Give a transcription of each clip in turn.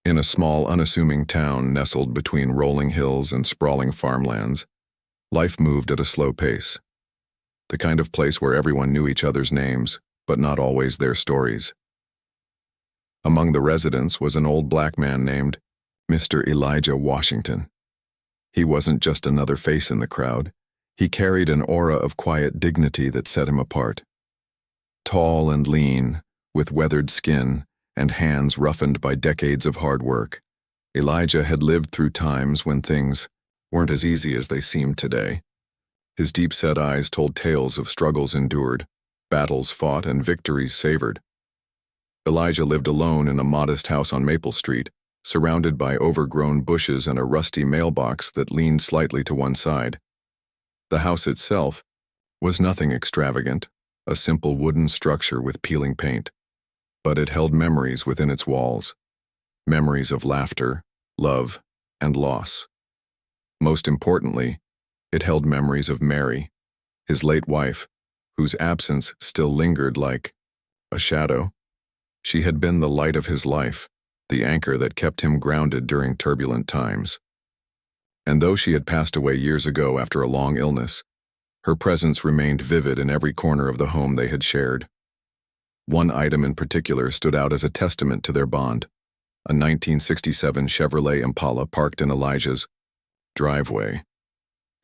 In a small, unassuming town nestled between rolling hills and sprawling farmlands, life moved at a slow pace. The kind of place where everyone knew each other's names, but not always their stories. Among the residents was an old black man named Mr. Elijah Washington. He wasn't just another face in the crowd. He carried an aura of quiet dignity that set him apart. Tall and lean, with weathered skin and hands roughened by decades of hard work, Elijah had lived through times when things weren't as easy as they seemed today. His deep-set eyes told tales of struggles endured, battles fought, and victories savored. Elijah lived alone in a modest house on Maple Street, surrounded by overgrown bushes and a rusty mailbox that leaned slightly to one side. The house itself was nothing extravagant, a simple wooden structure with peeling paint. But it held memories within its walls, memories of laughter, love, and loss. Most importantly, it held memories of Mary, his late wife, whose absence still lingered like a shadow. She had been the light of his life, the anchor that kept him grounded during turbulent times. And though she had passed away years ago after a long illness, her presence remained vivid in every corner of the home they had shared. One item in particular stood out as a testament to their bond: a 1967 Chevrolet Impala parked in Elijah's driveway.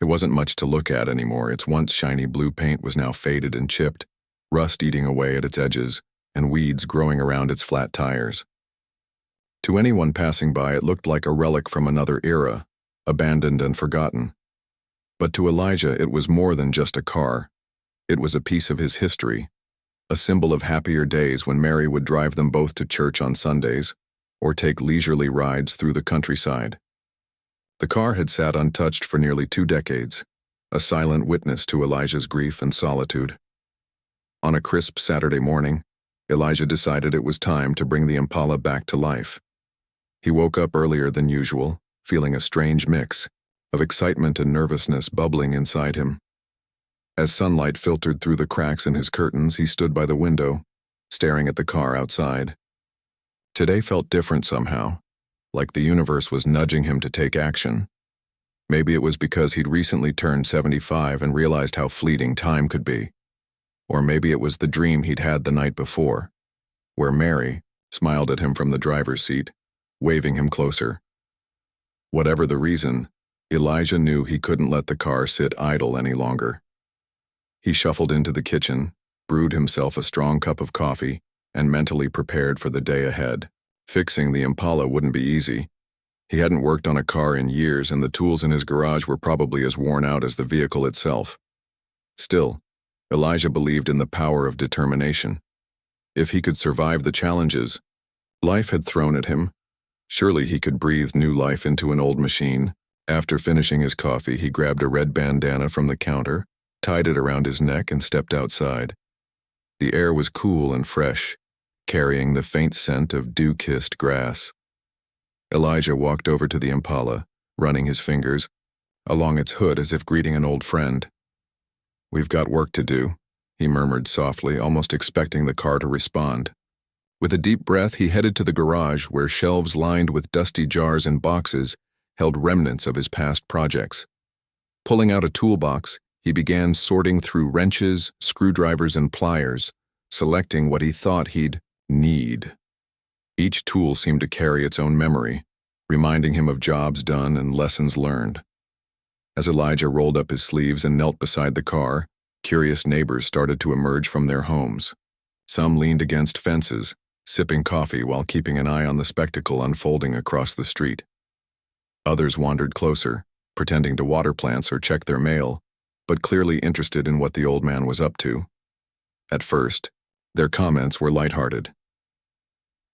It wasn't much to look at anymore. Its once shiny blue paint was now faded and chipped, rust eating away at its edges, and weeds growing around its flat tires. To anyone passing by, it looked like a relic from another era, abandoned and forgotten. But to Elijah, it was more than just a car. It was a piece of his history, a symbol of happier days when Mary would drive them both to church on Sundays, or take leisurely rides through the countryside. The car had sat untouched for nearly 2 decades, a silent witness to Elijah's grief and solitude. On a crisp Saturday morning, Elijah decided it was time to bring the Impala back to life. He woke up earlier than usual, feeling a strange mix of excitement and nervousness bubbling inside him. As sunlight filtered through the cracks in his curtains, he stood by the window, staring at the car outside. Today felt different somehow, like the universe was nudging him to take action. Maybe it was because he'd recently turned 75 and realized how fleeting time could be. Or maybe it was the dream he'd had the night before, where Mary smiled at him from the driver's seat, waving him closer. Whatever the reason, Elijah knew he couldn't let the car sit idle any longer. He shuffled into the kitchen, brewed himself a strong cup of coffee, and mentally prepared for the day ahead. Fixing the Impala wouldn't be easy. He hadn't worked on a car in years, and the tools in his garage were probably as worn out as the vehicle itself. Still, Elijah believed in the power of determination. If he could survive the challenges life had thrown at him, surely he could breathe new life into an old machine. After finishing his coffee, he grabbed a red bandana from the counter, tied it around his neck, and stepped outside. The air was cool and fresh, carrying the faint scent of dew-kissed grass. Elijah walked over to the Impala, running his fingers along its hood as if greeting an old friend. "We've got work to do," he murmured softly, almost expecting the car to respond. With a deep breath, he headed to the garage, where shelves lined with dusty jars and boxes held remnants of his past projects. Pulling out a toolbox, he began sorting through wrenches, screwdrivers, and pliers, selecting what he thought he'd need. Each tool seemed to carry its own memory, reminding him of jobs done and lessons learned. As Elijah rolled up his sleeves and knelt beside the car, curious neighbors started to emerge from their homes. Some leaned against fences, sipping coffee while keeping an eye on the spectacle unfolding across the street. Others wandered closer, pretending to water plants or check their mail, but clearly interested in what the old man was up to. At first, their comments were lighthearted.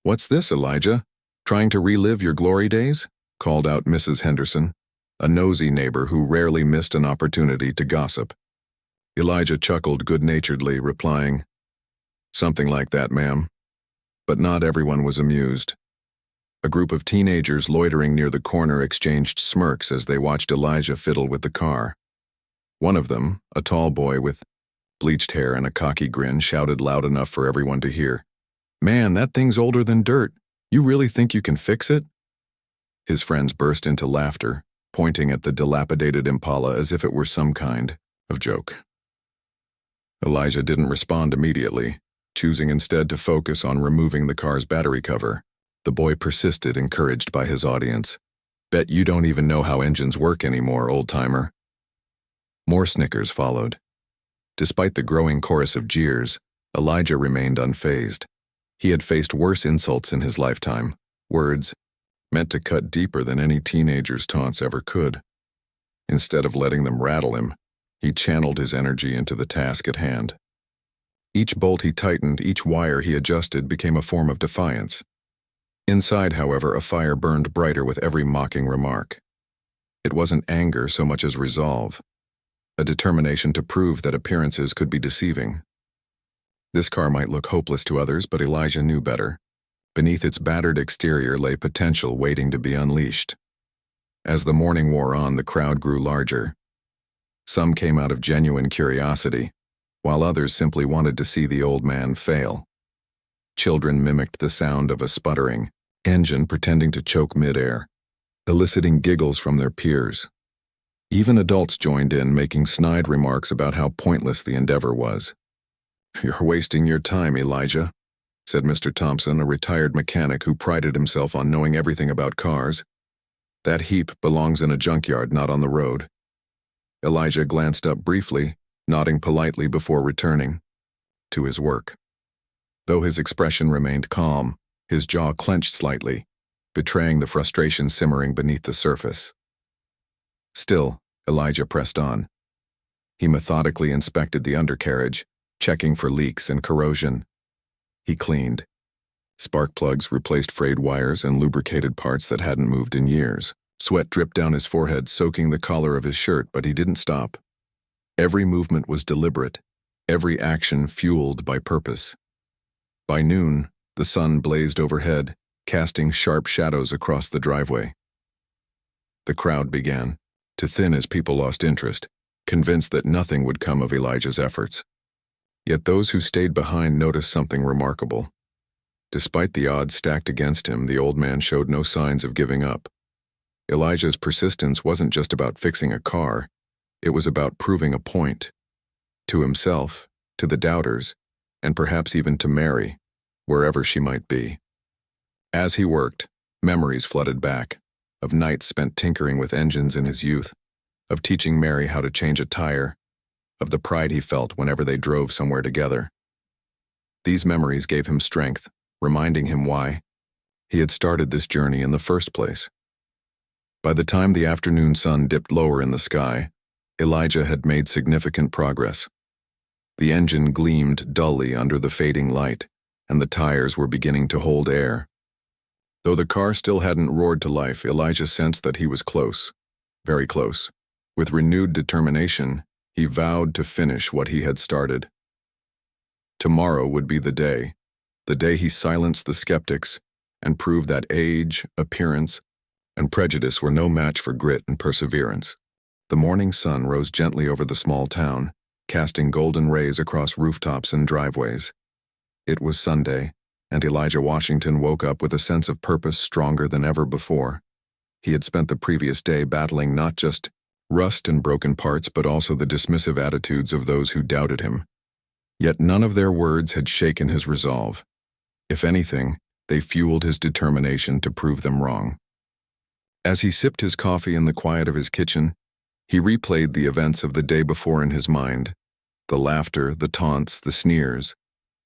"What's this, Elijah? Trying to relive your glory days?" called out Mrs. Henderson, a nosy neighbor who rarely missed an opportunity to gossip. Elijah chuckled good-naturedly, replying, "Something like that, ma'am." But not everyone was amused. A group of teenagers loitering near the corner exchanged smirks as they watched Elijah fiddle with the car. One of them, a tall boy with bleached hair and a cocky grin, shouted loud enough for everyone to hear, "Man, that thing's older than dirt. You really think you can fix it?" His friends burst into laughter, pointing at the dilapidated Impala as if it were some kind of joke. Elijah didn't respond immediately, choosing instead to focus on removing the car's battery cover. The boy persisted, encouraged by his audience. "Bet you don't even know how engines work anymore, old-timer." More snickers followed. Despite the growing chorus of jeers, Elijah remained unfazed. He had faced worse insults in his lifetime, words meant to cut deeper than any teenager's taunts ever could. Instead of letting them rattle him, he channeled his energy into the task at hand. Each bolt he tightened, each wire he adjusted became a form of defiance. Inside, however, a fire burned brighter with every mocking remark. It wasn't anger so much as resolve, a determination to prove that appearances could be deceiving. This car might look hopeless to others, but Elijah knew better. Beneath its battered exterior lay potential waiting to be unleashed. As the morning wore on, the crowd grew larger. Some came out of genuine curiosity, while others simply wanted to see the old man fail. Children mimicked the sound of a sputtering engine pretending to choke midair, eliciting giggles from their peers. Even adults joined in, making snide remarks about how pointless the endeavor was. "You're wasting your time, Elijah," said Mr. Thompson, a retired mechanic who prided himself on knowing everything about cars. "That heap belongs in a junkyard, not on the road." Elijah glanced up briefly, nodding politely before returning to his work. Though his expression remained calm, his jaw clenched slightly, betraying the frustration simmering beneath the surface. Still, Elijah pressed on. He methodically inspected the undercarriage, checking for leaks and corrosion. He cleaned. Spark plugs replaced frayed wires and lubricated parts that hadn't moved in years. Sweat dripped down his forehead, soaking the collar of his shirt, but he didn't stop. Every movement was deliberate, every action fueled by purpose. By noon, the sun blazed overhead, casting sharp shadows across the driveway. The crowd began to thin as people lost interest, convinced that nothing would come of Elijah's efforts. Yet those who stayed behind noticed something remarkable. Despite the odds stacked against him, the old man showed no signs of giving up. Elijah's persistence wasn't just about fixing a car, it was about proving a point. To himself, to the doubters, and perhaps even to Mary, wherever she might be. As he worked, memories flooded back, of nights spent tinkering with engines in his youth, of teaching Mary how to change a tire, of the pride he felt whenever they drove somewhere together. These memories gave him strength, reminding him why he had started this journey in the first place. By the time the afternoon sun dipped lower in the sky, Elijah had made significant progress. The engine gleamed dully under the fading light, and the tires were beginning to hold air. Though the car still hadn't roared to life, Elijah sensed that he was close, very close. With renewed determination, he vowed to finish what he had started. Tomorrow would be the day he silenced the skeptics and proved that age, appearance, and prejudice were no match for grit and perseverance. The morning sun rose gently over the small town, casting golden rays across rooftops and driveways. It was Sunday, and Elijah Washington woke up with a sense of purpose stronger than ever before. He had spent the previous day battling not just rust and broken parts, but also the dismissive attitudes of those who doubted him. Yet none of their words had shaken his resolve. If anything, they fueled his determination to prove them wrong. As he sipped his coffee in the quiet of his kitchen, he replayed the events of the day before in his mind, the laughter, the taunts, the sneers,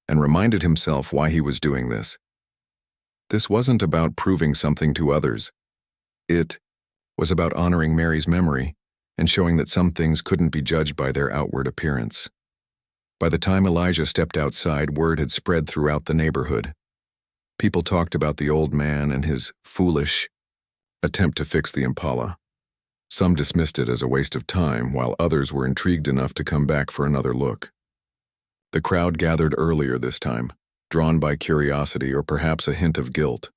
and reminded himself why he was doing this. This wasn't about proving something to others. It was about honoring Mary's memory and showing that some things couldn't be judged by their outward appearance. By the time Elijah stepped outside, word had spread throughout the neighborhood. People talked about the old man and his foolish attempt to fix the Impala. Some dismissed it as a waste of time, while others were intrigued enough to come back for another look. The crowd gathered earlier this time, drawn by curiosity or perhaps a hint of guilt.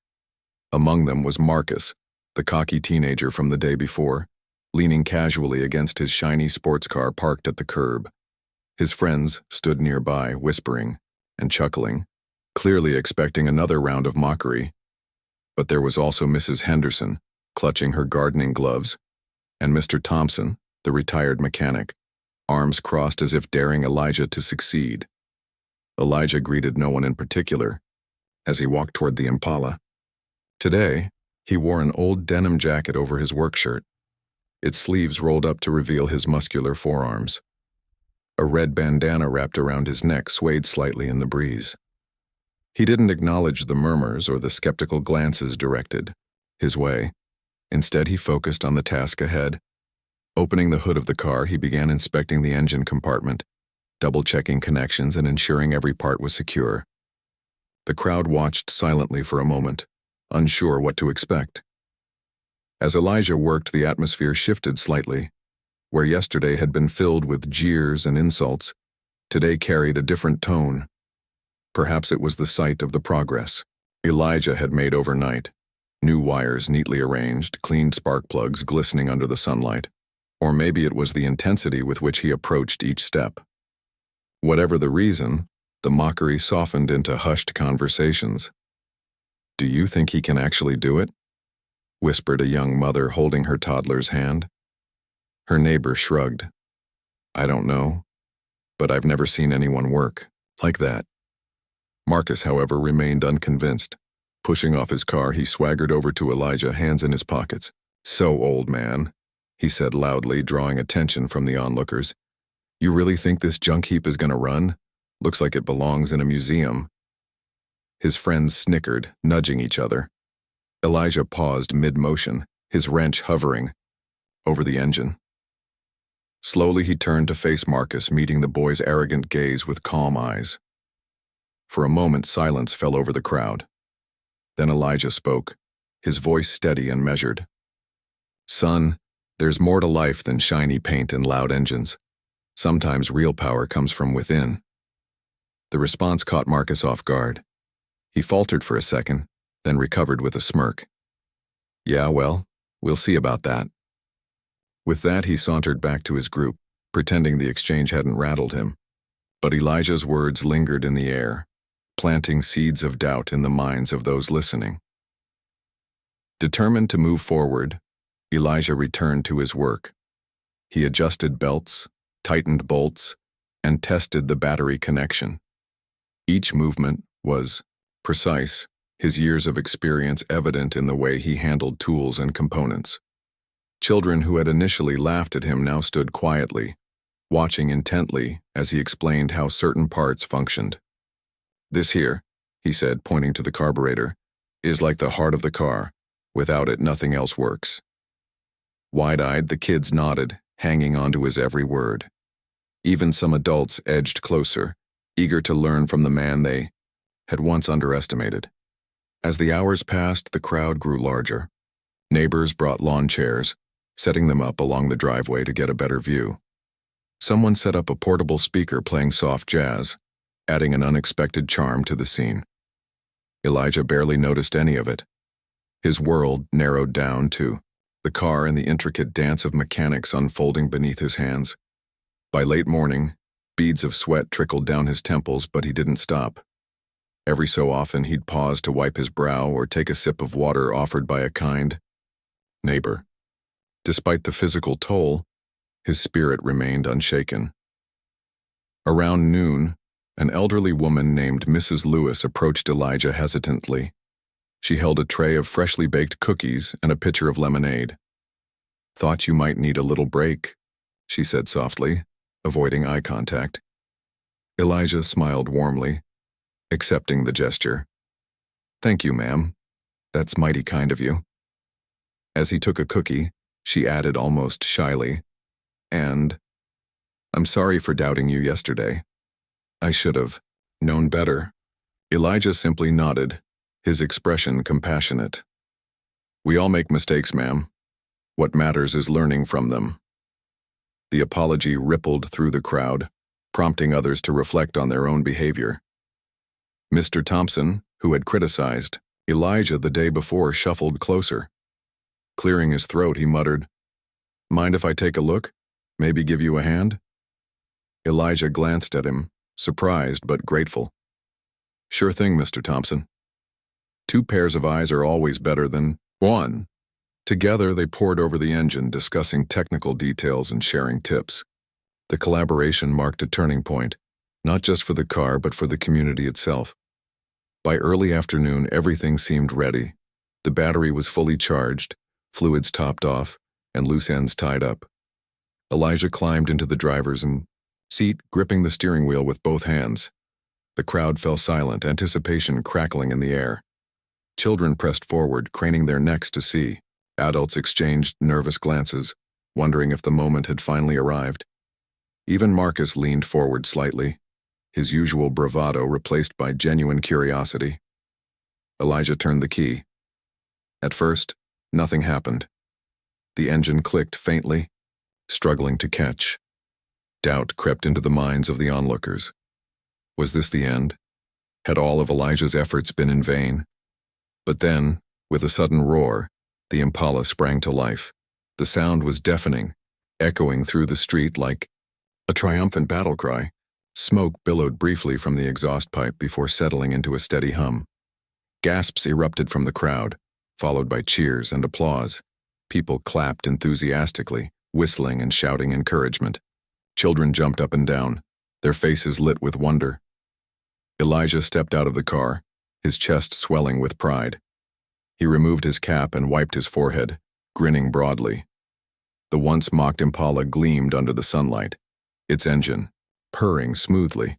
Among them was Marcus, the cocky teenager from the day before, leaning casually against his shiny sports car parked at the curb. His friends stood nearby, whispering and chuckling, clearly expecting another round of mockery. But there was also Mrs. Henderson, clutching her gardening gloves, and Mr. Thompson, the retired mechanic, arms crossed as if daring Elijah to succeed. Elijah greeted no one in particular as he walked toward the Impala. Today, he wore an old denim jacket over his work shirt, its sleeves rolled up to reveal his muscular forearms. A red bandana wrapped around his neck swayed slightly in the breeze. He didn't acknowledge the murmurs or the skeptical glances directed his way. Instead, he focused on the task ahead. Opening the hood of the car, he began inspecting the engine compartment, double-checking connections and ensuring every part was secure. The crowd watched silently for a moment, unsure what to expect. As Elijah worked, the atmosphere shifted slightly. Where yesterday had been filled with jeers and insults, today carried a different tone. Perhaps it was the sight of the progress Elijah had made overnight. New wires neatly arranged, clean spark plugs glistening under the sunlight. Or maybe it was the intensity with which he approached each step. Whatever the reason, the mockery softened into hushed conversations. "Do you think he can actually do it?" whispered a young mother holding her toddler's hand. Her neighbor shrugged. "I don't know, but I've never seen anyone work like that." Marcus, however, remained unconvinced. Pushing off his car, he swaggered over to Elijah, hands in his pockets. "So, old man," he said loudly, drawing attention from the onlookers, "you really think this junk heap is going to run? Looks like it belongs in a museum." His friends snickered, nudging each other. Elijah paused mid-motion, his wrench hovering over the engine. Slowly he turned to face Marcus, meeting the boy's arrogant gaze with calm eyes. For a moment, silence fell over the crowd. Then Elijah spoke, his voice steady and measured. "Son, there's more to life than shiny paint and loud engines. Sometimes real power comes from within." The response caught Marcus off guard. He faltered for a second, then recovered with a smirk. "Yeah, well, we'll see about that." With that, he sauntered back to his group, pretending the exchange hadn't rattled him. But Elijah's words lingered in the air, planting seeds of doubt in the minds of those listening. Determined to move forward, Elijah returned to his work. He adjusted belts, tightened bolts, and tested the battery connection. Each movement was precise, his years of experience evident in the way he handled tools and components. Children who had initially laughed at him now stood quietly, watching intently as he explained how certain parts functioned. "This here," he said, pointing to the carburetor, "is like the heart of the car. Without it, nothing else works." Wide-eyed, the kids nodded, hanging onto his every word. Even some adults edged closer, eager to learn from the man they had once underestimated. As the hours passed, the crowd grew larger. Neighbors brought lawn chairs, setting them up along the driveway to get a better view. Someone set up a portable speaker playing soft jazz, adding an unexpected charm to the scene. Elijah barely noticed any of it. His world narrowed down to the car and the intricate dance of mechanics unfolding beneath his hands. By late morning, beads of sweat trickled down his temples, but he didn't stop. Every so often, he'd pause to wipe his brow or take a sip of water offered by a kind neighbor. Despite the physical toll, his spirit remained unshaken. Around noon, an elderly woman named Mrs. Lewis approached Elijah hesitantly. She held a tray of freshly baked cookies and a pitcher of lemonade. "Thought you might need a little break," she said softly, avoiding eye contact. Elijah smiled warmly, accepting the gesture. "Thank you, ma'am. That's mighty kind of you." As he took a cookie, she added almost shyly, "And I'm sorry for doubting you yesterday. I should have known better." Elijah simply nodded, his expression compassionate. "We all make mistakes, ma'am. What matters is learning from them." The apology rippled through the crowd, prompting others to reflect on their own behavior. Mr. Thompson, who had criticized Elijah the day before, shuffled closer. Clearing his throat, he muttered, "Mind if I take a look? Maybe give you a hand?" Elijah glanced at him, surprised but grateful. "Sure thing, Mr. Thompson. 2 pairs of eyes are always better than 1. Together, they pored over the engine, discussing technical details and sharing tips. The collaboration marked a turning point, not just for the car but for the community itself. By early afternoon, everything seemed ready. The battery was fully charged, fluids topped off, and loose ends tied up. Elijah climbed into the driver's seat, gripping the steering wheel with both hands. The crowd fell silent, anticipation crackling in the air. Children pressed forward, craning their necks to see. Adults exchanged nervous glances, wondering if the moment had finally arrived. Even Marcus leaned forward slightly, his usual bravado replaced by genuine curiosity. Elijah turned the key. At first, nothing happened. The engine clicked faintly, struggling to catch. Doubt crept into the minds of the onlookers. Was this the end? Had all of Elijah's efforts been in vain? But then, with a sudden roar, the Impala sprang to life. The sound was deafening, echoing through the street like a triumphant battle cry. Smoke billowed briefly from the exhaust pipe before settling into a steady hum. Gasps erupted from the crowd, followed by cheers and applause. People clapped enthusiastically, whistling and shouting encouragement. Children jumped up and down, their faces lit with wonder. Elijah stepped out of the car, his chest swelling with pride. He removed his cap and wiped his forehead, grinning broadly. The once mocked Impala gleamed under the sunlight, its engine purring smoothly.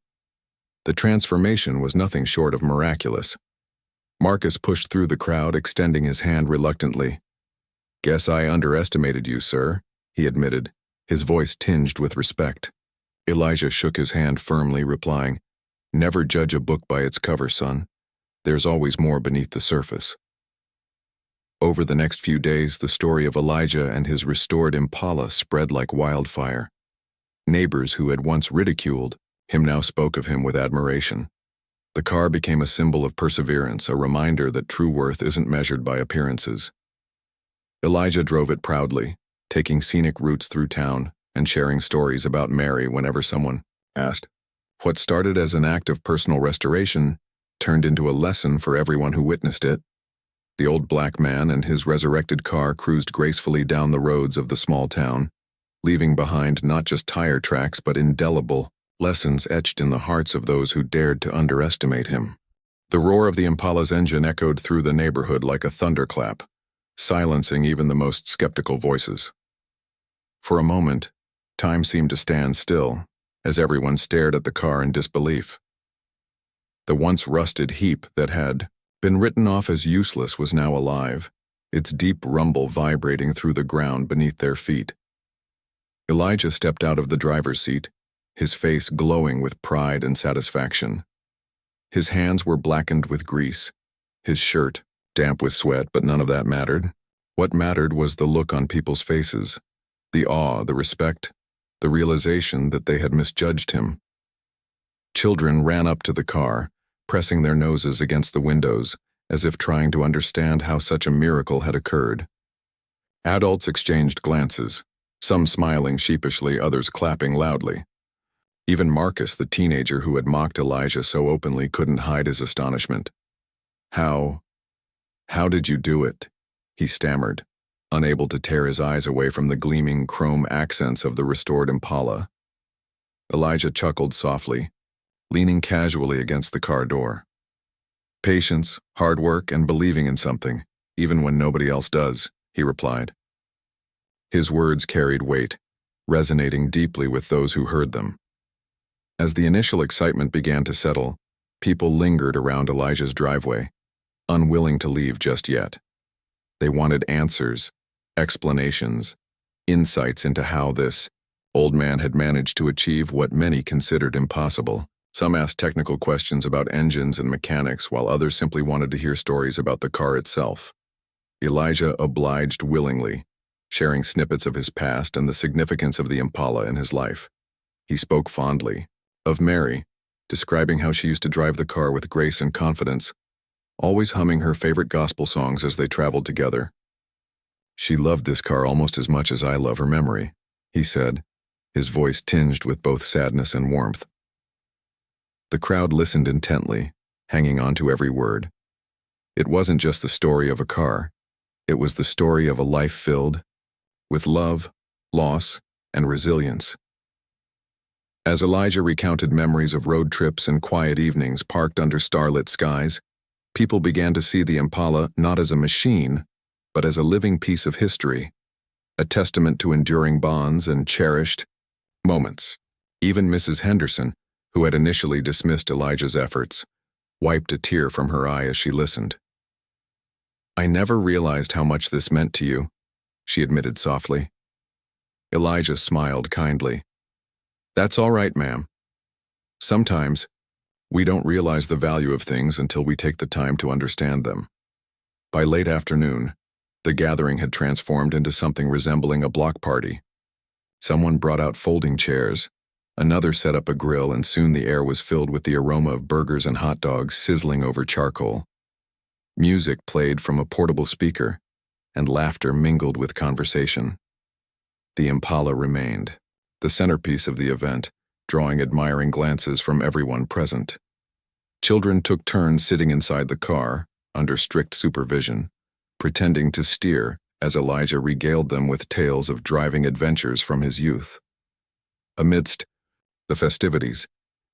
The transformation was nothing short of miraculous. Marcus pushed through the crowd, extending his hand reluctantly. "Guess I underestimated you, sir," he admitted, his voice tinged with respect. Elijah shook his hand firmly, replying, "Never judge a book by its cover, son. There's always more beneath the surface." Over the next few days, the story of Elijah and his restored Impala spread like wildfire. Neighbors who had once ridiculed him now spoke of him with admiration. The car became a symbol of perseverance, a reminder that true worth isn't measured by appearances. Elijah drove it proudly, taking scenic routes through town and sharing stories about Mary whenever someone asked. What started as an act of personal restoration turned into a lesson for everyone who witnessed it. The old black man and his resurrected car cruised gracefully down the roads of the small town, leaving behind not just tire tracks but indelible lessons etched in the hearts of those who dared to underestimate him. The roar of the Impala's engine echoed through the neighborhood like a thunderclap, silencing even the most skeptical voices. For a moment, time seemed to stand still, as everyone stared at the car in disbelief. The once rusted heap that had been written off as useless was now alive, its deep rumble vibrating through the ground beneath their feet. Elijah stepped out of the driver's seat, his face glowing with pride and satisfaction. His hands were blackened with grease, his shirt damp with sweat, but none of that mattered. What mattered was the look on people's faces, the awe, the respect, the realization that they had misjudged him. Children ran up to the car, pressing their noses against the windows, as if trying to understand how such a miracle had occurred. Adults exchanged glances, some smiling sheepishly, others clapping loudly. Even Marcus, the teenager who had mocked Elijah so openly, couldn't hide his astonishment. How did you do it?" he stammered, unable to tear his eyes away from the gleaming chrome accents of the restored Impala. Elijah chuckled softly, leaning casually against the car door. "Patience, hard work, and believing in something, even when nobody else does," he replied. His words carried weight, resonating deeply with those who heard them. As the initial excitement began to settle, people lingered around Elijah's driveway, unwilling to leave just yet. They wanted answers, explanations, insights into how this old man had managed to achieve what many considered impossible. Some asked technical questions about engines and mechanics, while others simply wanted to hear stories about the car itself. Elijah obliged willingly, sharing snippets of his past and the significance of the Impala in his life. He spoke fondly of Mary, describing how she used to drive the car with grace and confidence, always humming her favorite gospel songs as they traveled together. "She loved this car almost as much as I love her memory," he said, his voice tinged with both sadness and warmth. The crowd listened intently, hanging on to every word. It wasn't just the story of a car. It was the story of a life filled with love, loss, and resilience. As Elijah recounted memories of road trips and quiet evenings parked under starlit skies, people began to see the Impala not as a machine, but as a living piece of history, a testament to enduring bonds and cherished moments. Even Mrs. Henderson, who had initially dismissed Elijah's efforts, wiped a tear from her eye as she listened. "I never realized how much this meant to you," she admitted softly. Elijah smiled kindly. "That's all right, ma'am. Sometimes, we don't realize the value of things until we take the time to understand them." By late afternoon, the gathering had transformed into something resembling a block party. Someone brought out folding chairs, another set up a grill, and soon the air was filled with the aroma of burgers and hot dogs sizzling over charcoal. Music played from a portable speaker, and laughter mingled with conversation. The Impala remained, the centerpiece of the event, drawing admiring glances from everyone present. Children took turns sitting inside the car, under strict supervision, pretending to steer as Elijah regaled them with tales of driving adventures from his youth. Amidst the festivities,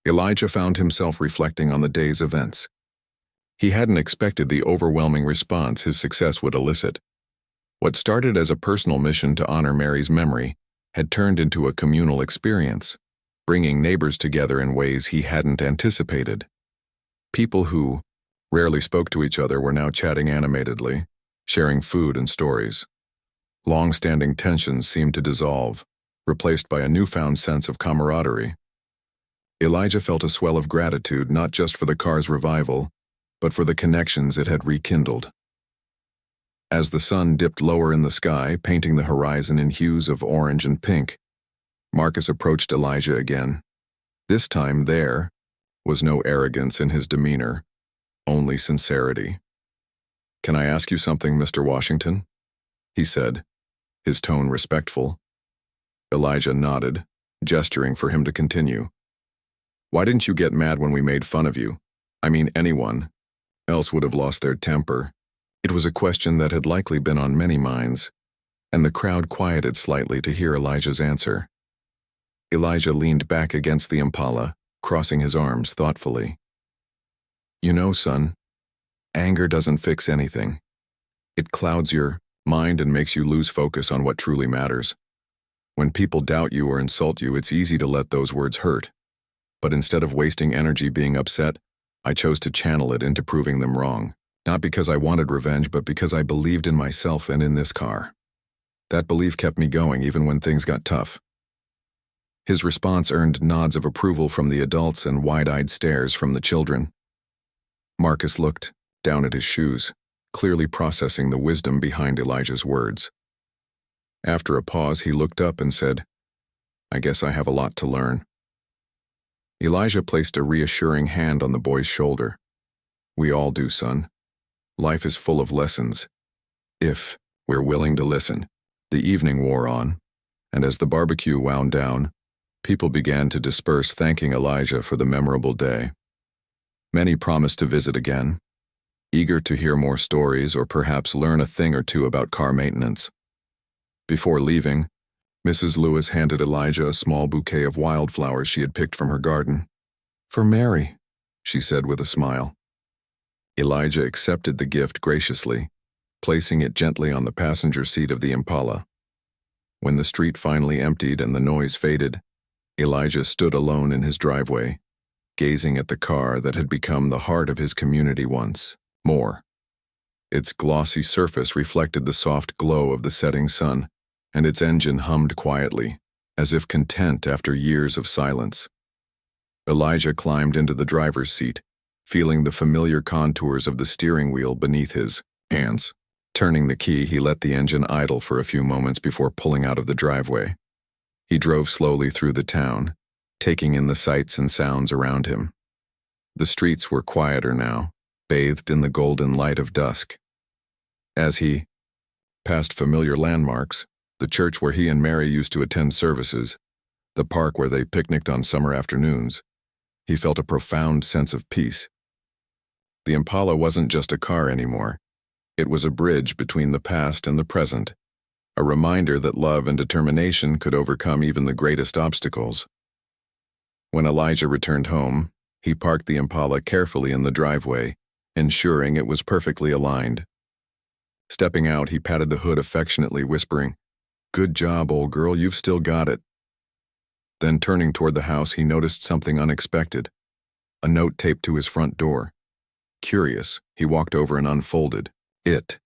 Elijah found himself reflecting on the day's events. He hadn't expected the overwhelming response his success would elicit. What started as a personal mission to honor Mary's memory had turned into a communal experience, bringing neighbors together in ways he hadn't anticipated. People who rarely spoke to each other were now chatting animatedly, sharing food and stories. Long-standing tensions seemed to dissolve, replaced by a newfound sense of camaraderie. Elijah felt a swell of gratitude not just for the car's revival, but for the connections it had rekindled. As the sun dipped lower in the sky, painting the horizon in hues of orange and pink, Marcus approached Elijah again. This time there was no arrogance in his demeanor, only sincerity. "Can I ask you something, Mr. Washington?" he said, his tone respectful. Elijah nodded, gesturing for him to continue. "Why didn't you get mad when we made fun of you? I mean, anyone else would have lost their temper." It was a question that had likely been on many minds, and the crowd quieted slightly to hear Elijah's answer. Elijah leaned back against the Impala, crossing his arms thoughtfully. "You know, son, anger doesn't fix anything. It clouds your mind and makes you lose focus on what truly matters. When people doubt you or insult you, it's easy to let those words hurt. But instead of wasting energy being upset, I chose to channel it into proving them wrong. Not because I wanted revenge, but because I believed in myself and in this car. That belief kept me going even when things got tough." His response earned nods of approval from the adults and wide-eyed stares from the children. Marcus looked down at his shoes, clearly processing the wisdom behind Elijah's words. After a pause, he looked up and said, "I guess I have a lot to learn." Elijah placed a reassuring hand on the boy's shoulder. "We all do, son. Life is full of lessons, if we're willing to listen." The evening wore on, and as the barbecue wound down, people began to disperse, thanking Elijah for the memorable day. Many promised to visit again, eager to hear more stories or perhaps learn a thing or two about car maintenance. Before leaving, Mrs. Lewis handed Elijah a small bouquet of wildflowers she had picked from her garden. "For Mary," she said with a smile. Elijah accepted the gift graciously, placing it gently on the passenger seat of the Impala. When the street finally emptied and the noise faded, Elijah stood alone in his driveway, gazing at the car that had become the heart of his community once more. Its glossy surface reflected the soft glow of the setting sun, and its engine hummed quietly, as if content after years of silence. Elijah climbed into the driver's seat, feeling the familiar contours of the steering wheel beneath his hands. Turning the key, he let the engine idle for a few moments before pulling out of the driveway. He drove slowly through the town, taking in the sights and sounds around him. The streets were quieter now, bathed in the golden light of dusk. As he passed familiar landmarks, the church where he and Mary used to attend services, the park where they picnicked on summer afternoons, he felt a profound sense of peace. The Impala wasn't just a car anymore. It was a bridge between the past and the present, a reminder that love and determination could overcome even the greatest obstacles. When Elijah returned home, he parked the Impala carefully in the driveway, ensuring it was perfectly aligned. Stepping out, he patted the hood affectionately, whispering, "Good job, old girl, you've still got it." Then turning toward the house, he noticed something unexpected, a note taped to his front door. Curious, he walked over and unfolded it.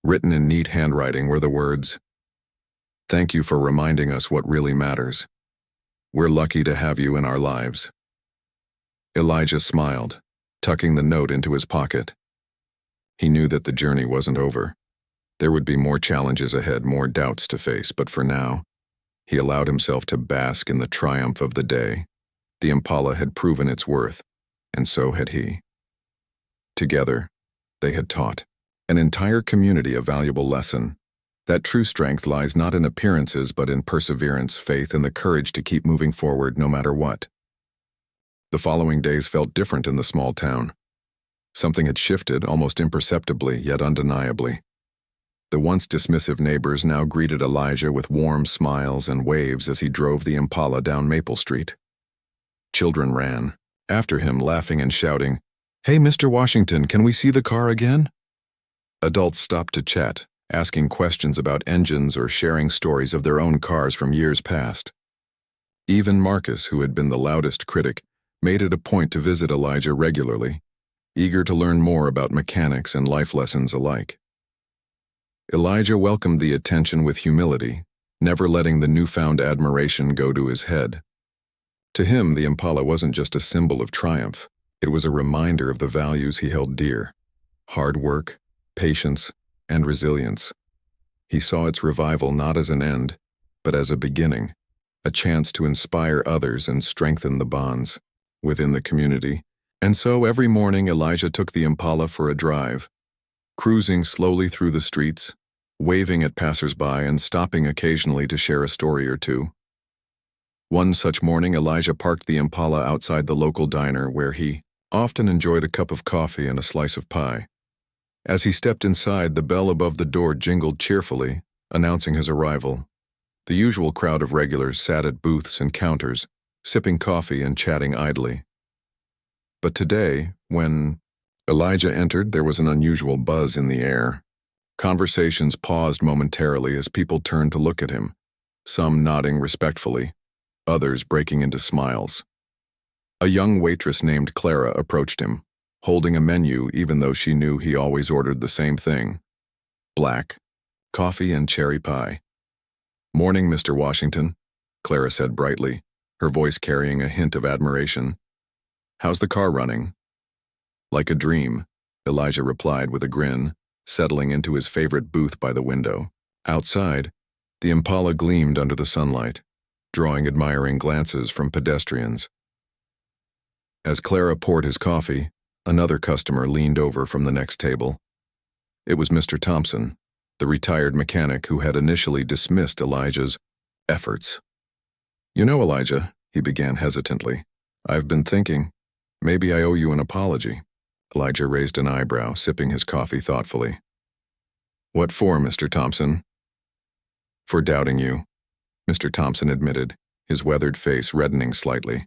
Written in neat handwriting were the words, "Thank you for reminding us what really matters. We're lucky to have you in our lives." Elijah smiled, tucking the note into his pocket. He knew that the journey wasn't over. There would be more challenges ahead, more doubts to face, but for now, he allowed himself to bask in the triumph of the day. The Impala had proven its worth, and so had he. Together, they had taught an entire community a valuable lesson, that true strength lies not in appearances but in perseverance, faith, and the courage to keep moving forward no matter what. The following days felt different in the small town. Something had shifted, almost imperceptibly, yet undeniably. The once dismissive neighbors now greeted Elijah with warm smiles and waves as he drove the Impala down Maple Street. Children ran after him, laughing and shouting, "Hey, Mr. Washington, can we see the car again?" Adults stopped to chat, asking questions about engines or sharing stories of their own cars from years past. Even Marcus, who had been the loudest critic, made it a point to visit Elijah regularly, eager to learn more about mechanics and life lessons alike. Elijah welcomed the attention with humility, never letting the newfound admiration go to his head. To him, the Impala wasn't just a symbol of triumph, it was a reminder of the values he held dear: hard work, patience, and resilience. He saw its revival not as an end, but as a beginning, a chance to inspire others and strengthen the bonds within the community. And so every morning Elijah took the Impala for a drive, cruising slowly through the streets, waving at passers-by and stopping occasionally to share a story or two. One such morning, Elijah parked the Impala outside the local diner where he often enjoyed a cup of coffee and a slice of pie. As he stepped inside, the bell above the door jingled cheerfully, announcing his arrival. The usual crowd of regulars sat at booths and counters, sipping coffee and chatting idly. But today, when Elijah entered, there was an unusual buzz in the air. Conversations paused momentarily as people turned to look at him, some nodding respectfully, others breaking into smiles. A young waitress named Clara approached him, holding a menu even though she knew he always ordered the same thing: black, coffee and cherry pie. "Morning, Mr. Washington," Clara said brightly, her voice carrying a hint of admiration. "How's the car running?" "Like a dream," Elijah replied with a grin, settling into his favorite booth by the window. Outside, the Impala gleamed under the sunlight, drawing admiring glances from pedestrians. As Clara poured his coffee, another customer leaned over from the next table. It was Mr. Thompson, the retired mechanic who had initially dismissed Elijah's efforts. "You know, Elijah," he began hesitantly, "I've been thinking, maybe I owe you an apology." Elijah raised an eyebrow, sipping his coffee thoughtfully. "What for, Mr. Thompson?" "For doubting you," Mr. Thompson admitted, his weathered face reddening slightly.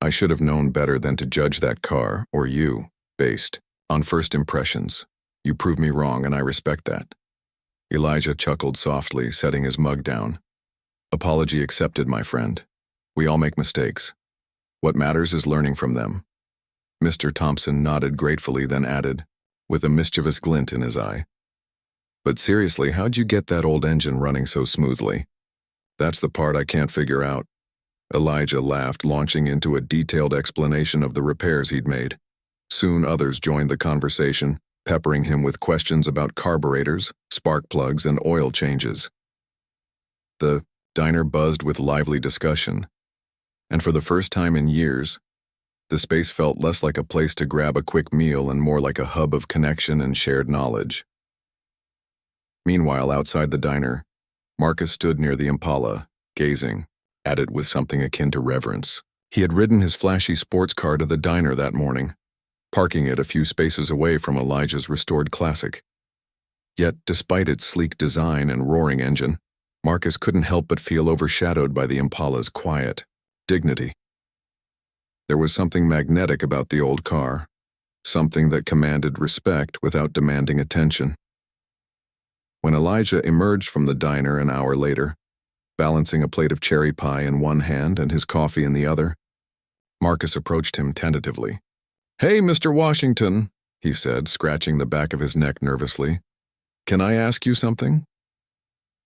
"I should have known better than to judge that car, or you, based on first impressions. You proved me wrong, and I respect that." Elijah chuckled softly, setting his mug down. "Apology accepted, my friend. We all make mistakes. What matters is learning from them." Mr. Thompson nodded gratefully, then added, with a mischievous glint in his eye, "But seriously, how'd you get that old engine running so smoothly? That's the part I can't figure out." Elijah laughed, launching into a detailed explanation of the repairs he'd made. Soon others joined the conversation, peppering him with questions about carburetors, spark plugs, and oil changes. The diner buzzed with lively discussion, and for the first time in years, the space felt less like a place to grab a quick meal and more like a hub of connection and shared knowledge. Meanwhile, outside the diner, Marcus stood near the Impala, gazing at it with something akin to reverence. He had ridden his flashy sports car to the diner that morning, parking it a few spaces away from Elijah's restored Classic. Yet, despite its sleek design and roaring engine, Marcus couldn't help but feel overshadowed by the Impala's quiet dignity. There was something magnetic about the old car, something that commanded respect without demanding attention. When Elijah emerged from the diner an hour later, balancing a plate of cherry pie in one hand and his coffee in the other, Marcus approached him tentatively. "Hey, Mr. Washington," he said, scratching the back of his neck nervously. "Can I ask you something?"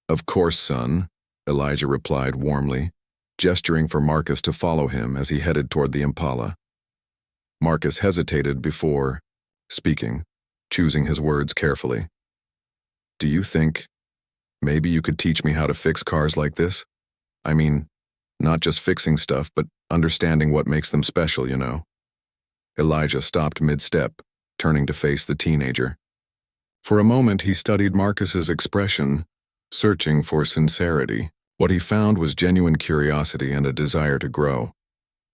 "Of course, son," Elijah replied warmly, gesturing for Marcus to follow him as he headed toward the Impala. Marcus hesitated before speaking, choosing his words carefully. "Do you think maybe you could teach me how to fix cars like this? I mean, not just fixing stuff, but understanding what makes them special, you know?" Elijah stopped mid-step, turning to face the teenager. For a moment he studied Marcus's expression, searching for sincerity. What he found was genuine curiosity and a desire to grow.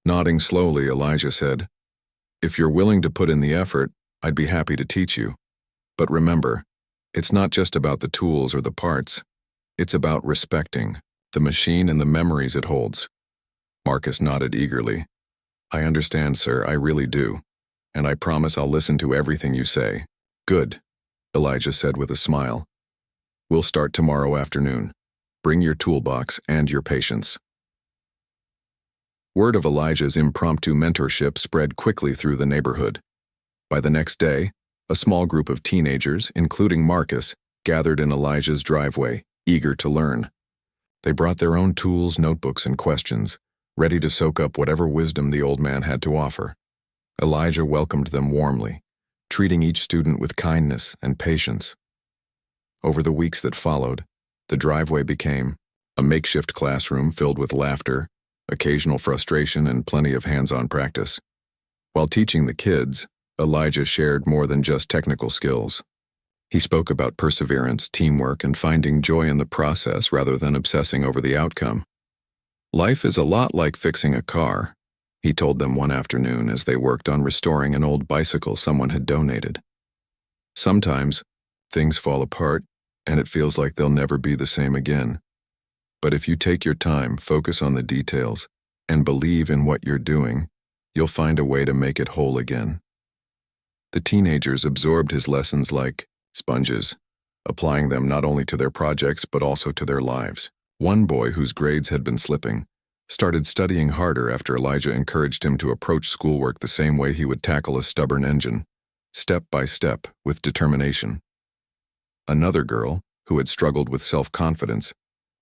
Nodding slowly, Elijah said, "If you're willing to put in the effort, I'd be happy to teach you. But remember, it's not just about the tools or the parts. It's about respecting the machine and the memories it holds." Marcus nodded eagerly. "I understand, sir, I really do. And I promise I'll listen to everything you say." "Good," Elijah said with a smile. "We'll start tomorrow afternoon. Bring your toolbox and your patience." Word of Elijah's impromptu mentorship spread quickly through the neighborhood. By the next day, a small group of teenagers, including Marcus, gathered in Elijah's driveway, eager to learn. They brought their own tools, notebooks, and questions, ready to soak up whatever wisdom the old man had to offer. Elijah welcomed them warmly, treating each student with kindness and patience. Over the weeks that followed, the driveway became a makeshift classroom filled with laughter, occasional frustration, and plenty of hands-on practice. While teaching the kids, Elijah shared more than just technical skills. He spoke about perseverance, teamwork, and finding joy in the process rather than obsessing over the outcome. "Life is a lot like fixing a car," he told them one afternoon as they worked on restoring an old bicycle someone had donated. "Sometimes, things fall apart, and it feels like they'll never be the same again. But if you take your time, focus on the details, and believe in what you're doing, you'll find a way to make it whole again." The teenagers absorbed his lessons like sponges, applying them not only to their projects but also to their lives. One boy, whose grades had been slipping, started studying harder after Elijah encouraged him to approach schoolwork the same way he would tackle a stubborn engine, step by step, with determination. Another girl, who had struggled with self-confidence,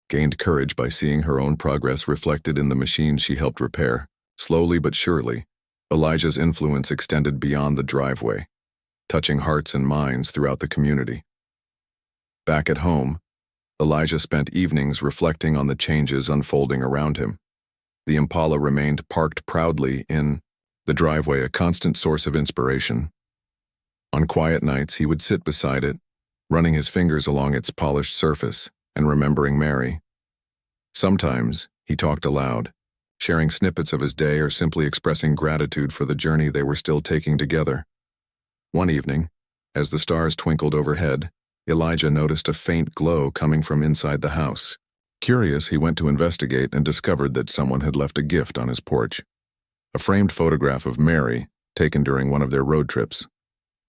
gained courage by seeing her own progress reflected in the machines she helped repair. Slowly but surely, Elijah's influence extended beyond the driveway, touching hearts and minds throughout the community. Back at home, Elijah spent evenings reflecting on the changes unfolding around him. The Impala remained parked proudly in the driveway, a constant source of inspiration. On quiet nights, he would sit beside it, running his fingers along its polished surface and remembering Mary. Sometimes, he talked aloud, sharing snippets of his day or simply expressing gratitude for the journey they were still taking together. One evening, as the stars twinkled overhead, Elijah noticed a faint glow coming from inside the house. Curious, he went to investigate and discovered that someone had left a gift on his porch. A framed photograph of Mary, taken during one of their road trips.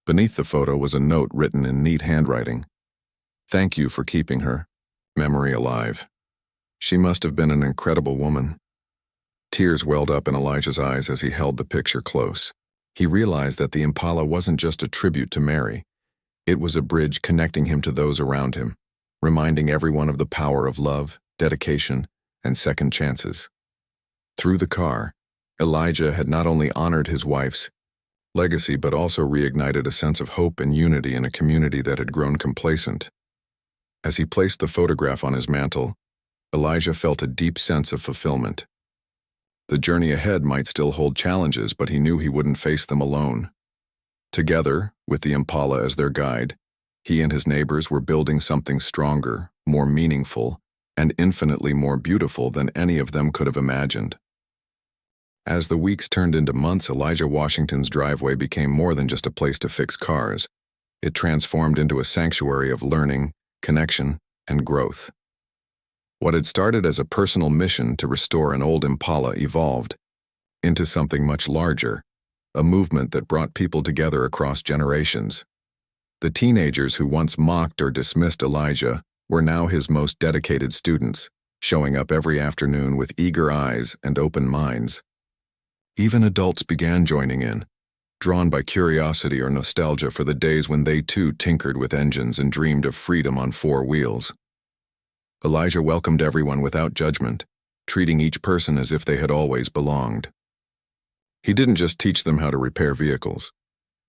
Beneath the photo was a note written in neat handwriting. "Thank you for keeping her memory alive. She must have been an incredible woman." Tears welled up in Elijah's eyes as he held the picture close. He realized that the Impala wasn't just a tribute to Mary. It was a bridge connecting him to those around him, reminding everyone of the power of love, dedication, and second chances. Through the car, Elijah had not only honored his wife's legacy but also reignited a sense of hope and unity in a community that had grown complacent. As he placed the photograph on his mantle, Elijah felt a deep sense of fulfillment. The journey ahead might still hold challenges, but he knew he wouldn't face them alone. Together, with the Impala as their guide, he and his neighbors were building something stronger, more meaningful, and infinitely more beautiful than any of them could have imagined. As the weeks turned into months, Elijah Washington's driveway became more than just a place to fix cars. It transformed into a sanctuary of learning, connection, and growth. What had started as a personal mission to restore an old Impala evolved into something much larger, a movement that brought people together across generations. The teenagers who once mocked or dismissed Elijah were now his most dedicated students, showing up every afternoon with eager eyes and open minds. Even adults began joining in, drawn by curiosity or nostalgia for the days when they too tinkered with engines and dreamed of freedom on four wheels. Elijah welcomed everyone without judgment, treating each person as if they had always belonged. He didn't just teach them how to repair vehicles.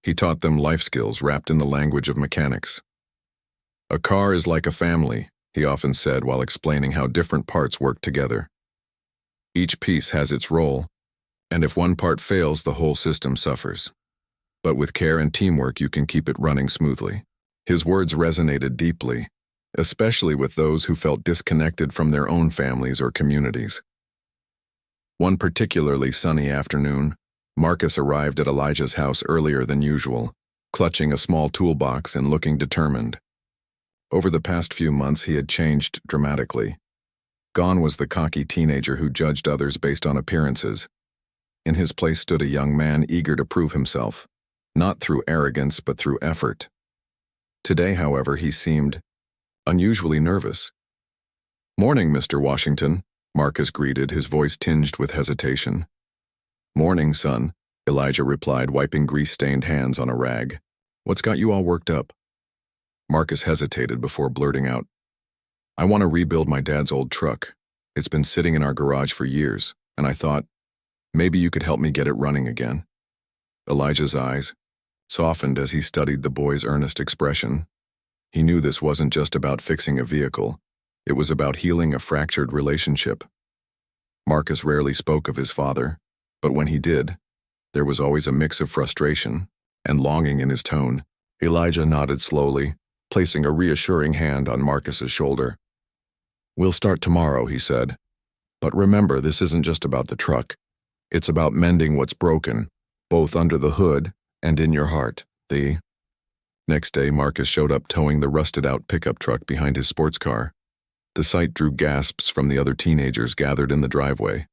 He taught them life skills wrapped in the language of mechanics. "A car is like a family," he often said while explaining how different parts work together. Each piece has its role, and if one part fails, the whole system suffers. But with care and teamwork, you can keep it running smoothly. His words resonated deeply, especially with those who felt disconnected from their own families or communities. One particularly sunny afternoon, Marcus arrived at Elijah's house earlier than usual, clutching a small toolbox and looking determined. Over the past few months, he had changed dramatically. Gone was the cocky teenager who judged others based on appearances. In his place stood a young man eager to prove himself, not through arrogance but through effort. Today, however, he seemed unusually nervous. "Morning, Mr. Washington," Marcus greeted, his voice tinged with hesitation. "Morning, son," Elijah replied, wiping grease-stained hands on a rag. "What's got you all worked up?" Marcus hesitated before blurting out, "I want to rebuild my dad's old truck. It's been sitting in our garage for years, and I thought, maybe you could help me get it running again." Elijah's eyes softened as he studied the boy's earnest expression. He knew this wasn't just about fixing a vehicle. It was about healing a fractured relationship. Marcus rarely spoke of his father, but when he did, there was always a mix of frustration and longing in his tone. Elijah nodded slowly, placing a reassuring hand on Marcus's shoulder. "We'll start tomorrow," he said. "But remember, this isn't just about the truck. It's about mending what's broken, both under the hood and in your heart." Next day, Marcus showed up towing the rusted-out pickup truck behind his sports car. The sight drew gasps from the other teenagers gathered in the driveway.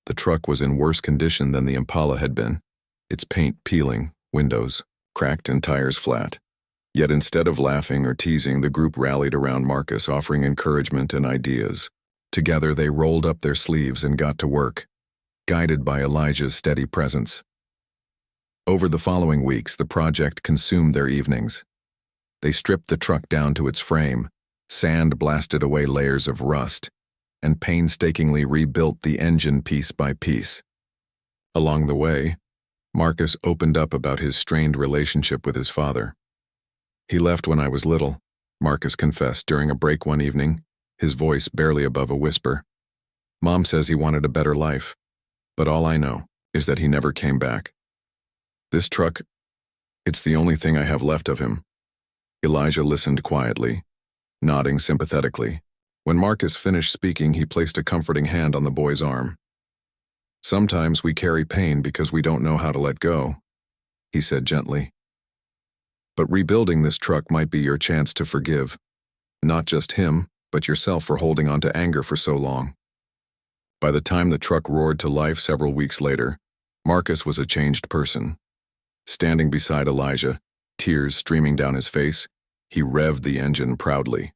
The truck was in worse condition than the Impala had been, its paint peeling, windows cracked and tires flat. Yet instead of laughing or teasing, the group rallied around Marcus, offering encouragement and ideas. Together they rolled up their sleeves and got to work, guided by Elijah's steady presence. Over the following weeks, the project consumed their evenings. They stripped the truck down to its frame, sand blasted away layers of rust, and painstakingly rebuilt the engine piece by piece. Along the way, Marcus opened up about his strained relationship with his father. "He left when I was little," Marcus confessed during a break one evening, his voice barely above a whisper. "Mom says he wanted a better life, but all I know is that he never came back. This truck, it's the only thing I have left of him." Elijah listened quietly, nodding sympathetically. When Marcus finished speaking, he placed a comforting hand on the boy's arm. "Sometimes we carry pain because we don't know how to let go," he said gently. "But rebuilding this truck might be your chance to forgive, not just him, but yourself for holding on to anger for so long." By the time the truck roared to life several weeks later, Marcus was a changed person. Standing beside Elijah, tears streaming down his face, he revved the engine proudly.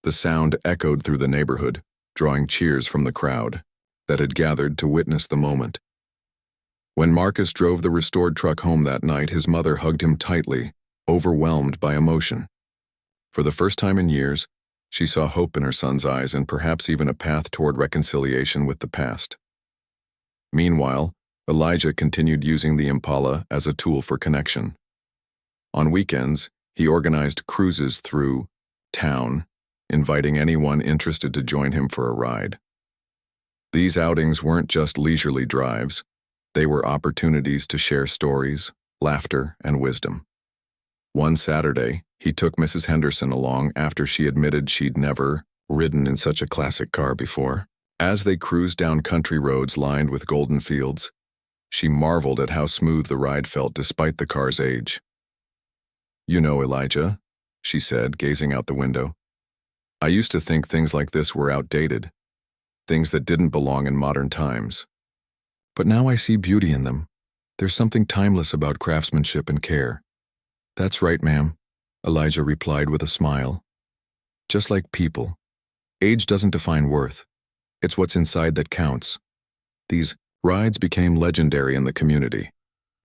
The sound echoed through the neighborhood, drawing cheers from the crowd that had gathered to witness the moment. When Marcus drove the restored truck home that night, his mother hugged him tightly, overwhelmed by emotion. For the first time in years, she saw hope in her son's eyes and perhaps even a path toward reconciliation with the past. Meanwhile, Elijah continued using the Impala as a tool for connection. On weekends, he organized cruises through town, inviting anyone interested to join him for a ride. These outings weren't just leisurely drives. They were opportunities to share stories, laughter, and wisdom. One Saturday, he took Mrs. Henderson along after she admitted she'd never ridden in such a classic car before. As they cruised down country roads lined with golden fields, she marveled at how smooth the ride felt despite the car's age. "You know, Elijah," she said, gazing out the window, "I used to think things like this were outdated, things that didn't belong in modern times. But now I see beauty in them. There's something timeless about craftsmanship and care." "That's right, ma'am," Elijah replied with a smile. "Just like people, age doesn't define worth. It's what's inside that counts." These rides became legendary in the community,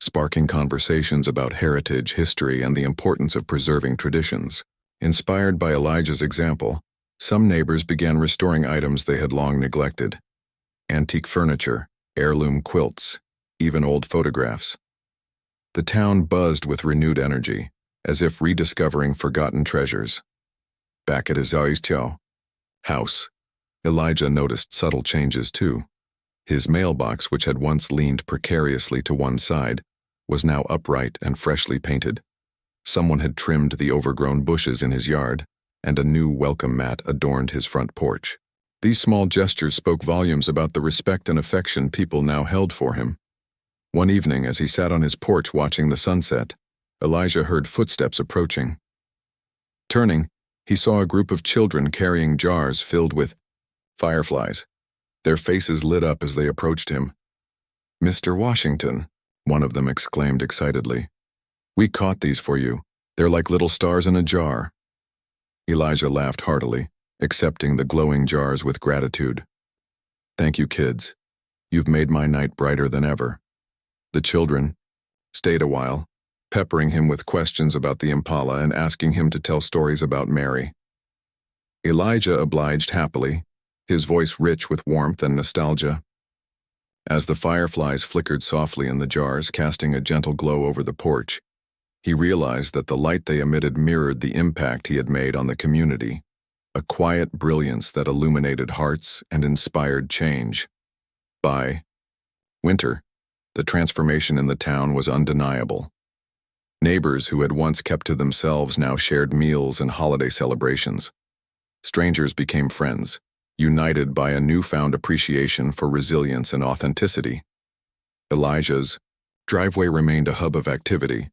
sparking conversations about heritage, history, and the importance of preserving traditions. Inspired by Elijah's example, some neighbors began restoring items they had long neglected. Antique furniture, heirloom quilts, even old photographs. The town buzzed with renewed energy, as if rediscovering forgotten treasures. Back at his house, Elijah noticed subtle changes too. His mailbox, which had once leaned precariously to one side, was now upright and freshly painted. Someone had trimmed the overgrown bushes in his yard, and a new welcome mat adorned his front porch. These small gestures spoke volumes about the respect and affection people now held for him. One evening, as he sat on his porch watching the sunset, Elijah heard footsteps approaching. Turning, he saw a group of children carrying jars filled with fireflies. Their faces lit up as they approached him. "Mr. Washington," one of them exclaimed excitedly, "we caught these for you. They're like little stars in a jar." Elijah laughed heartily, accepting the glowing jars with gratitude. "Thank you, kids. You've made my night brighter than ever." The children stayed a while, peppering him with questions about the Impala and asking him to tell stories about Mary. Elijah obliged happily, his voice rich with warmth and nostalgia. As the fireflies flickered softly in the jars, casting a gentle glow over the porch, he realized that the light they emitted mirrored the impact he had made on the community, a quiet brilliance that illuminated hearts and inspired change. By winter, the transformation in the town was undeniable. Neighbors who had once kept to themselves now shared meals and holiday celebrations. Strangers became friends, united by a newfound appreciation for resilience and authenticity. Elijah's driveway remained a hub of activity,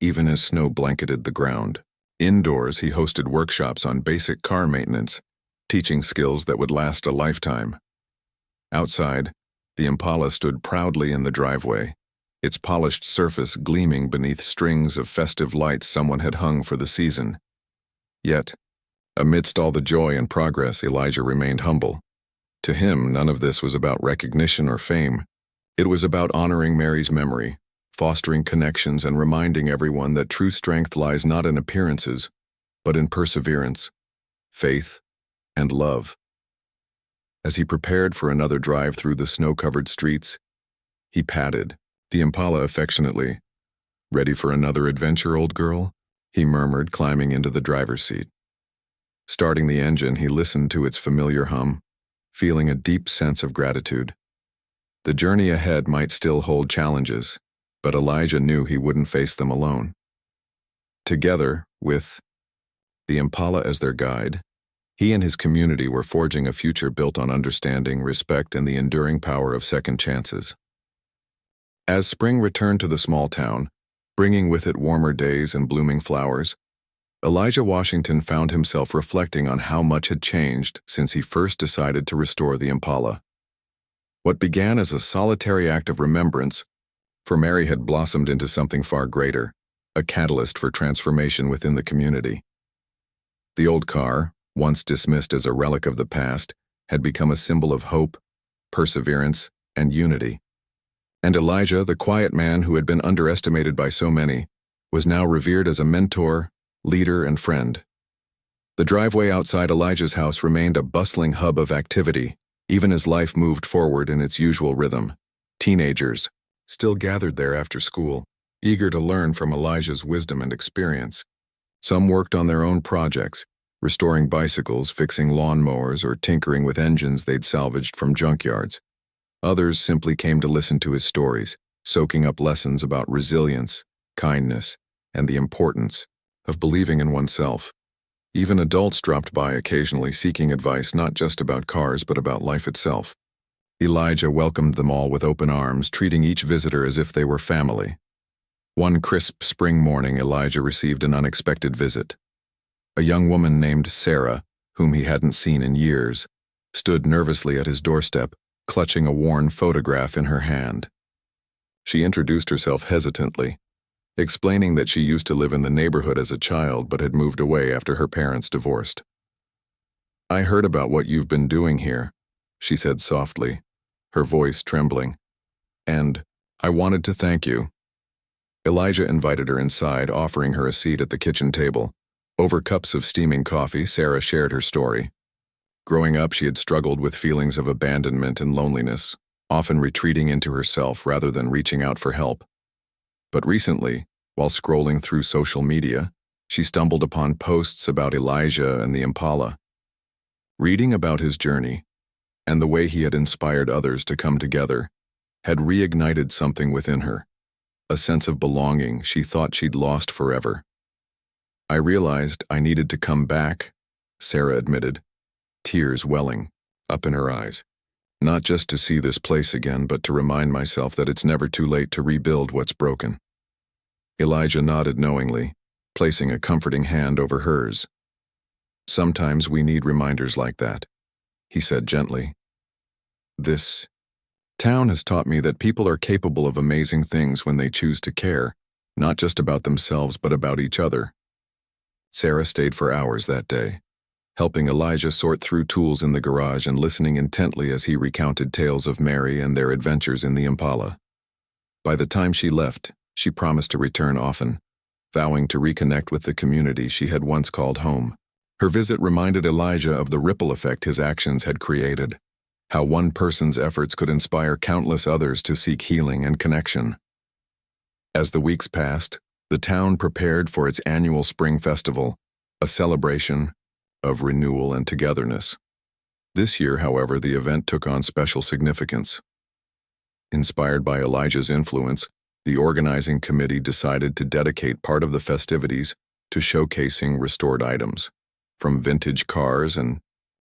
even as snow blanketed the ground. Indoors, he hosted workshops on basic car maintenance, teaching skills that would last a lifetime. Outside, the Impala stood proudly in the driveway, its polished surface gleaming beneath strings of festive lights someone had hung for the season. Yet, amidst all the joy and progress, Elijah remained humble. To him, none of this was about recognition or fame. It was about honoring Mary's memory, fostering connections, and reminding everyone that true strength lies not in appearances, but in perseverance, faith, and love. As he prepared for another drive through the snow-covered streets, he patted the Impala affectionately. "Ready for another adventure, old girl?" he murmured, climbing into the driver's seat. Starting the engine, he listened to its familiar hum, feeling a deep sense of gratitude. The journey ahead might still hold challenges, but Elijah knew he wouldn't face them alone. Together, with the Impala as their guide, he and his community were forging a future built on understanding, respect, and the enduring power of second chances. As spring returned to the small town, bringing with it warmer days and blooming flowers, Elijah Washington found himself reflecting on how much had changed since he first decided to restore the Impala. What began as a solitary act of remembrance for Mary had blossomed into something far greater, a catalyst for transformation within the community. The old car, once dismissed as a relic of the past, had become a symbol of hope, perseverance, and unity. And Elijah, the quiet man who had been underestimated by so many, was now revered as a mentor, leader, and friend. The driveway outside Elijah's house remained a bustling hub of activity, even as life moved forward in its usual rhythm. Teenagers still gathered there after school, eager to learn from Elijah's wisdom and experience. Some worked on their own projects, restoring bicycles, fixing lawnmowers, or tinkering with engines they'd salvaged from junkyards. Others simply came to listen to his stories, soaking up lessons about resilience, kindness, and the importance of believing in oneself. Even adults dropped by occasionally seeking advice not just about cars but about life itself. Elijah welcomed them all with open arms, treating each visitor as if they were family. One crisp spring morning, Elijah received an unexpected visit. A young woman named Sarah, whom he hadn't seen in years, stood nervously at his doorstep, clutching a worn photograph in her hand. She introduced herself hesitantly, explaining that she used to live in the neighborhood as a child but had moved away after her parents divorced. "I heard about what you've been doing here," she said softly, her voice trembling, "and I wanted to thank you." Elijah invited her inside, offering her a seat at the kitchen table. Over cups of steaming coffee, Sarah shared her story. Growing up, she had struggled with feelings of abandonment and loneliness, often retreating into herself rather than reaching out for help. But recently, while scrolling through social media, she stumbled upon posts about Elijah and the Impala. Reading about his journey, and the way he had inspired others to come together, had reignited something within her, a sense of belonging she thought she'd lost forever. "I realized I needed to come back," Sarah admitted, tears welling up in her eyes. "Not just to see this place again, but to remind myself that it's never too late to rebuild what's broken." Elijah nodded knowingly, placing a comforting hand over hers. "Sometimes we need reminders like that," he said gently. "This town has taught me that people are capable of amazing things when they choose to care, not just about themselves but about each other." Sarah stayed for hours that day, helping Elijah sort through tools in the garage and listening intently as he recounted tales of Mary and their adventures in the Impala. By the time she left, she promised to return often, vowing to reconnect with the community she had once called home. Her visit reminded Elijah of the ripple effect his actions had created, how one person's efforts could inspire countless others to seek healing and connection. As the weeks passed, the town prepared for its annual spring festival, a celebration of renewal and togetherness. This year, however, the event took on special significance. Inspired by Elijah's influence, the organizing committee decided to dedicate part of the festivities to showcasing restored items, from vintage cars and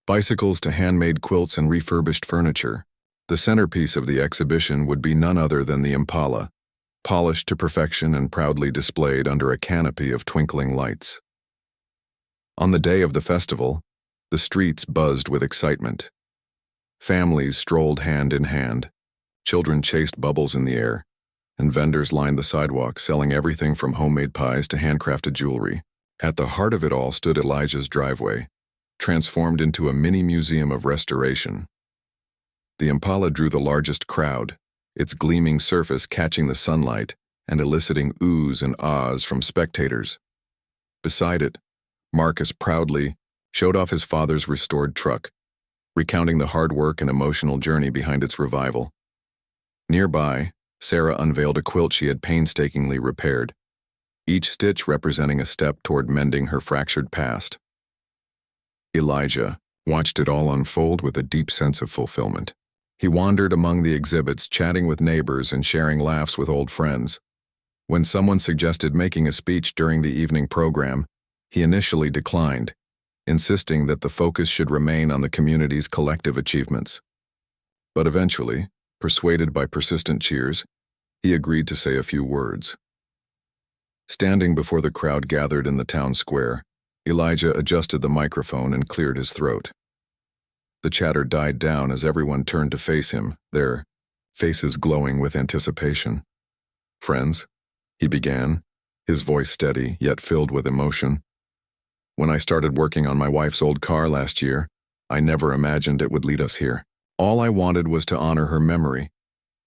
bicycles to handmade quilts and refurbished furniture. The centerpiece of the exhibition would be none other than the Impala, polished to perfection and proudly displayed under a canopy of twinkling lights. On the day of the festival, the streets buzzed with excitement. Families strolled hand in hand, children chased bubbles in the air, and vendors lined the sidewalk selling everything from homemade pies to handcrafted jewelry. At the heart of it all stood Elijah's driveway, transformed into a mini museum of restoration. The Impala drew the largest crowd, its gleaming surface catching the sunlight and eliciting oohs and ahs from spectators. Beside it, Marcus proudly showed off his father's restored truck, recounting the hard work and emotional journey behind its revival. Nearby, Sarah unveiled a quilt she had painstakingly repaired, each stitch representing a step toward mending her fractured past. Elijah watched it all unfold with a deep sense of fulfillment. He wandered among the exhibits, chatting with neighbors and sharing laughs with old friends. When someone suggested making a speech during the evening program, he initially declined, insisting that the focus should remain on the community's collective achievements. But eventually, persuaded by persistent cheers, he agreed to say a few words. Standing before the crowd gathered in the town square, Elijah adjusted the microphone and cleared his throat. The chatter died down as everyone turned to face him, their faces glowing with anticipation. "Friends," he began, his voice steady yet filled with emotion. "When I started working on my wife's old car last year, I never imagined it would lead us here. All I wanted was to honor her memory,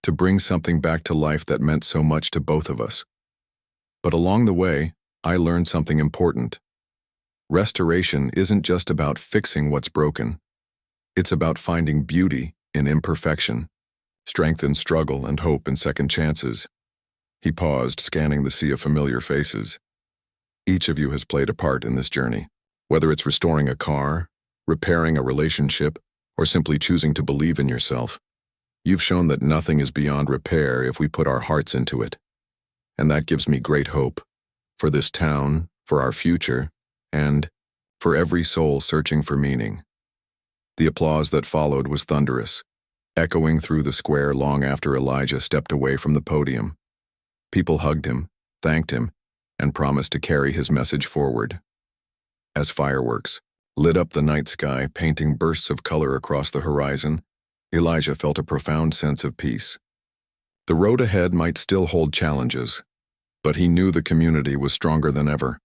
to bring something back to life that meant so much to both of us. But along the way, I learned something important. Restoration isn't just about fixing what's broken. It's about finding beauty in imperfection, strength in struggle, and hope in second chances." He paused, scanning the sea of familiar faces. "Each of you has played a part in this journey. Whether it's restoring a car, repairing a relationship, or simply choosing to believe in yourself, you've shown that nothing is beyond repair if we put our hearts into it. And that gives me great hope for this town, for our future, and for every soul searching for meaning. The applause that followed was thunderous, echoing through the square long after Elijah stepped away from the podium. People hugged him, thanked him, and promised to carry his message forward. As fireworks lit up the night sky, painting bursts of color across the horizon, Elijah felt a profound sense of peace. The road ahead might still hold challenges, but he knew the community was stronger than ever,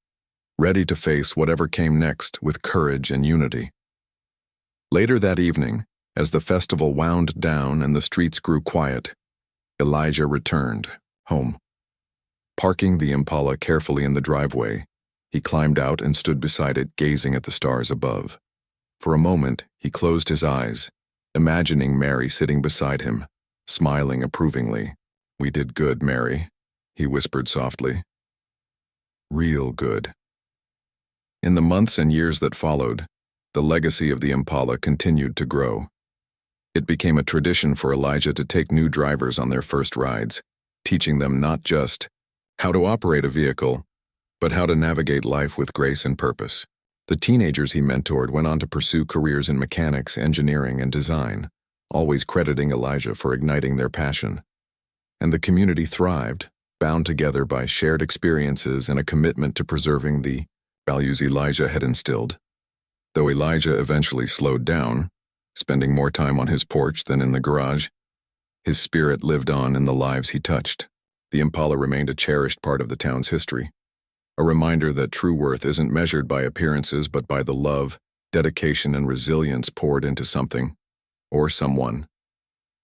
ready to face whatever came next with courage and unity. Later that evening, as the festival wound down and the streets grew quiet, Elijah returned home. Parking the Impala carefully in the driveway, he climbed out and stood beside it, gazing at the stars above. For a moment, he closed his eyes, imagining Mary sitting beside him, smiling approvingly. "We did good, Mary," he whispered softly. "Real good." In the months and years that followed, the legacy of the Impala continued to grow. It became a tradition for Elijah to take new drivers on their first rides, teaching them not just how to operate a vehicle, but how to navigate life with grace and purpose. The teenagers he mentored went on to pursue careers in mechanics, engineering, and design, always crediting Elijah for igniting their passion. And the community thrived, bound together by shared experiences and a commitment to preserving the values Elijah had instilled. Though Elijah eventually slowed down, spending more time on his porch than in the garage, his spirit lived on in the lives he touched. The Impala remained a cherished part of the town's history, a reminder that true worth isn't measured by appearances but by the love, dedication, and resilience poured into something, or someone.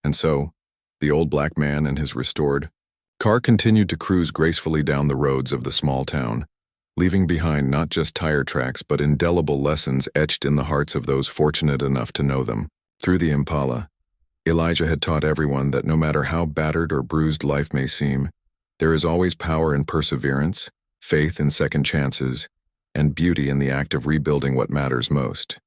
And so, the old black man and his restored car continued to cruise gracefully down the roads of the small town, leaving behind not just tire tracks but indelible lessons etched in the hearts of those fortunate enough to know them. Through the Impala, Elijah had taught everyone that no matter how battered or bruised life may seem, there is always power in perseverance, faith in second chances, and beauty in the act of rebuilding what matters most.